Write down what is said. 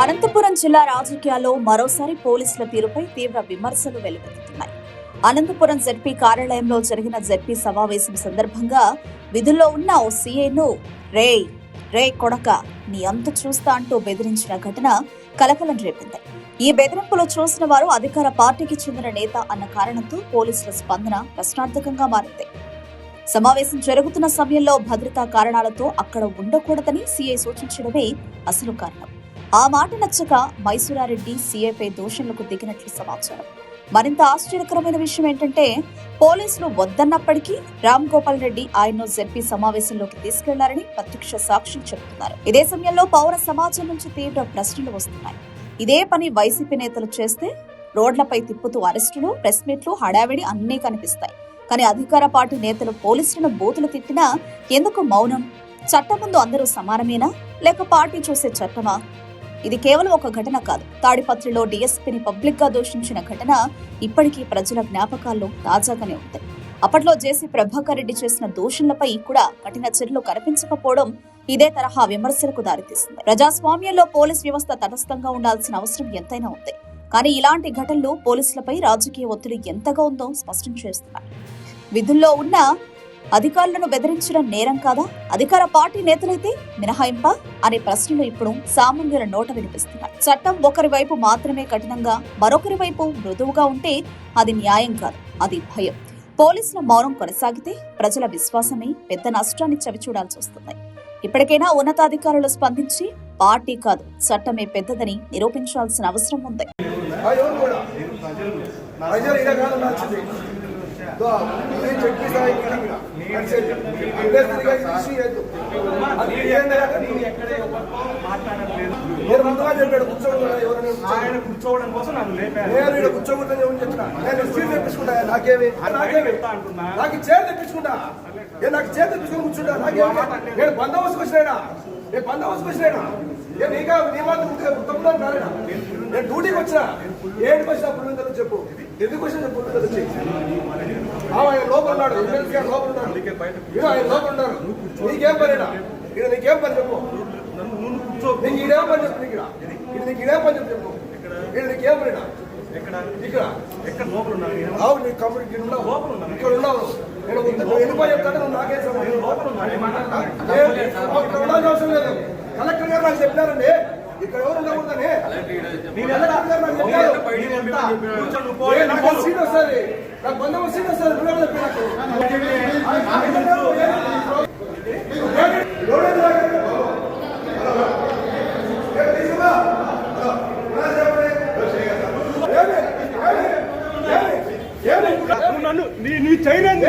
అనంతపురం జిల్లా రాజకీయాల్లో మరోసారి పోలీసుల తీరుపై తీవ్ర విమర్శలు వెలువెత్తుతున్నాయి. అనంతపురం జెడ్పీ కార్యాలయంలో జరిగిన జెడ్పీ సమావేశం సందర్భంగా విధుల్లో ఉన్న ఓ సీఐను రే కొడక నీ అంతు చూస్తా అంటూ బెదిరించిన ఘటన కలకలం రేపింది. ఈ బెదిరింపులు చూసిన వారు అధికార పార్టీకి చెందిన నేత అన్న కారణంతో పోలీసుల స్పందన ప్రశ్నార్థకంగా మారింది. సమావేశం జరుగుతున్న సమయంలో భద్రతా కారణాలతో అక్కడ ఉండకూడదని సీఐ సూచించడమే అసలు కారణం. ఆ మాట నచ్చక మైసూరారెడ్డి సీఐపై దూషణలకు దిగినట్లు సమాచారం. మరింత ఆశ్చర్యకరమైన విషయం ఏంటంటే పోలీసులు వద్దన్నప్పటికీ రామ్ గోపాల్ రెడ్డి ఆయన్ను జెడ్పీ సమావేశంలోకి తీసుకెళ్లారని ప్రత్యక్ష సాక్షులు చెబుతున్నారు. ఇదే సమయంలో పౌర సమాజం నుంచి తీవ్ర ప్రశ్నలు వస్తున్నాయి. ఇదే పని వైసీపీ నేతలు చేస్తే రోడ్లపై తిప్పుతూ అరెస్టులు, ప్రెస్ మీట్లు, హడావిడి అన్నీ కనిపిస్తాయి. కానీ అధికార పార్టీ నేతలు పోలీసులను బూతులు తిట్టినా ఎందుకు మౌనం? చట్టం ముందు అందరూ సమానమేనా, లేక పార్టీ చూసే చట్టమా? ఇది కేవలం ఒక ఘటన కాదు. తాడిపత్రిలో డీఎస్పీని పబ్లిక్ గా దూషించిన ఘటన ఇప్పటికీ ప్రజల జ్ఞాపకాల్లో తాజాగానే ఉంది. అప్పట్లో జేసీ ప్రభాకర్ రెడ్డి చేసిన దూషణలపై కూడా కఠిన చర్యలు కనిపించకపోవడం ఇదే తరహా విమర్శలకు దారితీస్తుంది. ప్రజాస్వామ్యంలో పోలీస్ వ్యవస్థ తటస్థంగా ఉండాల్సిన అవసరం ఎంతైనా ఉంది. కానీ ఇలాంటి ఘటనలు పోలీసులపై రాజకీయ ఒత్తిడి ఎంతగా ఉందో స్పష్టం చేస్తున్నాయి. విధుల్లో ఉన్న అధికారులను బెదిరించడం నేరం కాదా? అధికార పార్టీ నేతలైతే మినహాయింప అనే ప్రశ్నలు ఇప్పుడు సామాన్యుల నోట వినిపిస్తున్నాయి. చట్టం ఒకరి వైపు మాత్రమే కఠినంగా, మరొకరి వైపు మృదువుగా ఉంటే అది న్యాయం కాదు, అది భయం. పోలీసుల మౌనం కొనసాగితే ప్రజల విశ్వాసమే పెద్ద నష్టాన్ని చవిచూడాల్సి వస్తుంది. ఇప్పటికైనా ఉన్నతాధికారులు స్పందించి పార్టీ కాదు చట్టమే పెద్దదని నిరూపించాల్సిన అవసరం ఉంది. కూర్చోవడం కోసం నాకు చేరు తెప్పించుకుంటా, నాకు చేరు తెప్పించుకుని కూర్చుంటా. నేను బందోబస్తుకు వచ్చినాయినా, నేను బందోబస్తుకు వచ్చినాయినా, నేను డ్యూటీకి వచ్చినా. ఏంటికి వచ్చినా పులివెందులు చెప్పు, ఎందుకు వచ్చినా చెప్పు. ఆయన లోపల ఉన్నాడు, ఎమ్మెల్సీ గారు లోపల ఉన్నాడు, ఆయన లోపల ఉన్నారు. నీకేం పనినా ఇక్కడ? నీకేం పని చెప్పు. నీకు ఇదేం పని చెప్పు. నీకు ఇదేం పని చెప్పు. ఇక్కడ నీకేం పనినా? ఇక్కడ లోపల ఉన్నాను. నీ కంపెనీ ఇక్కడ ఉన్నావు. నేను ఎందుకు చెప్తాను, నువ్వు నాకేం ఉండాల్సిన అవసరం లేదు. కలెక్టర్ గారు నాకు చెప్పినారండి ఇక్కడ ఎవరు ఉండకూడదని. నాకు సీట్ వస్తుంది, నాకు బందోబస్తు సీట్ వస్తుంది. నువ్వే చెప్పి నన్ను నీ చైనండి